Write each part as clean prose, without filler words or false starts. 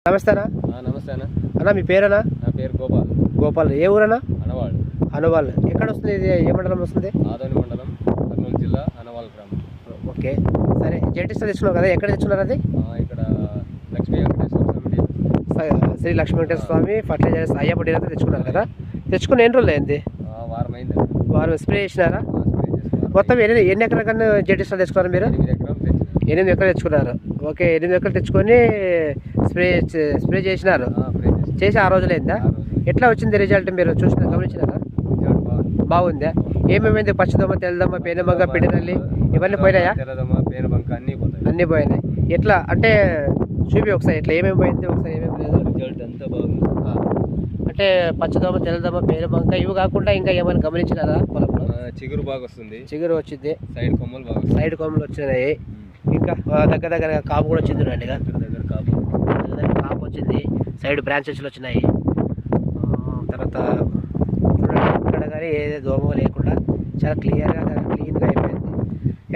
నమస్తే అన్న. నమస్తే అన్న. అన్న మీ పేరేనా? నా పేరు గోపాల్. గోపాల్. ఏ ఊరన్నా? అనవాళ్ళు. అనవాళ్ళు ఎక్కడ వస్తుంది? ఇది ఏ మండలం వస్తుంది? ఆదోని మండలం, కర్నూలు జిల్లా, అనవాళ్ళు గ్రామం. ఓకే సరే. జెంటిస్తో తెచ్చుకున్నావు కదా, ఎక్కడ తెచ్చుకున్నారు అది? ఇక్కడ లక్ష్మీ వెంకటేశ్వర స్వామి, శ్రీ లక్ష్మీ వెంకటేశ్వర స్వామి ఫర్టిలైజర్స్ అయ్యప్ప డీలర్తో తెచ్చుకున్నారు కదా. తెచ్చుకుని ఎన్ని రోజులు అయింది? వారం అయింది. వారు స్ప్రే చేసినారా? మొత్తం ఎన్ని ఎకరాల కన్నా జెంటిస్తో తెచ్చుకున్నారు మీరు? 8 ఎకరాలు తెచ్చిన. 8 ఎకరాలు తెచ్చుకున్నారు. ఓకే, 8 ఎకరాలు తెచ్చుకొని స్ప్రే చేసినారు. చేసి 6 రోజులు అయిందా? ఎట్లా వచ్చింది రిజల్ట్? మీరు చూసిన గమనించినారా? బాగుందా? ఏమేమైంది? పచ్చదమ్మ, తెల్లదమ్మ, పేనబంక, పిడినల్లి ఇవన్నీ పోయినాయా? తెల్లదమ్మ, పేనబంక అన్నీ పోయినాయి. ఎట్లా అంటే చూపి ఒకసారి, ఎట్లా ఏమేమి పోయింది ఒకసారి, ఏమేమి లేదు? రిజల్ట్ అంతా బాగుంది. అంటే పచ్చదమ్మ, తెల్లదమ్మ, పేనబంక ఇవి కాకుండా ఇంకా ఏమైనా గమనించినారా పొలంలో? చిగురు బాగా వస్తుంది. చిగురు వచ్చింది. సైడ్ కొమ్మలు బాగా, సైడ్ కొమ్మలు వచ్చినాయి. ఇంకా దగ్గర కాపు కూడా వచ్చింది. రండిగా దగ్గర కాపు వచ్చింది. సైడ్ బ్రాంచెస్లు వచ్చినాయి. తర్వాత చూడండి, ఇక్కడ కానీ ఏదే దోమ లేకుండా చాలా క్లియర్గా క్లీన్గా అయిపోయింది.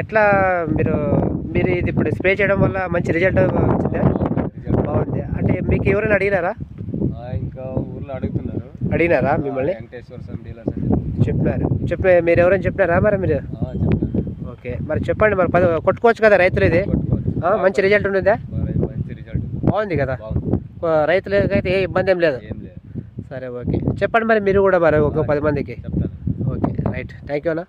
ఎట్లా మీరు ఇది ఇప్పుడు స్ప్రే చేయడం వల్ల మంచి రిజల్ట్ వచ్చిందా? బాగుంది. అంటే మీకు ఎవరైనా అడిగినారా? ఇంకా ఊర్లో అడిగినారా మిమ్మల్ని? వెంకటేశ్వర స్వామి డీలర్స్ చెప్పిన మీరు ఎవరైనా చెప్పినారా? మరి మీరు ఓకే, మరి చెప్పండి. మరి కొట్టుకోవచ్చు కదా రైతులు, ఇది మంచి రిజల్ట్ ఉంటుందా? మంచి రిజల్ట్ బాగుంది కదా. రైతులకైతే ఏ ఇబ్బంది ఏం లేదు. సరే ఓకే, చెప్పండి మరి మీరు కూడా మరి ఒక 10 మందికి. చెప్తాను. ఓకే రైట్, థ్యాంక్ యూ అన్న.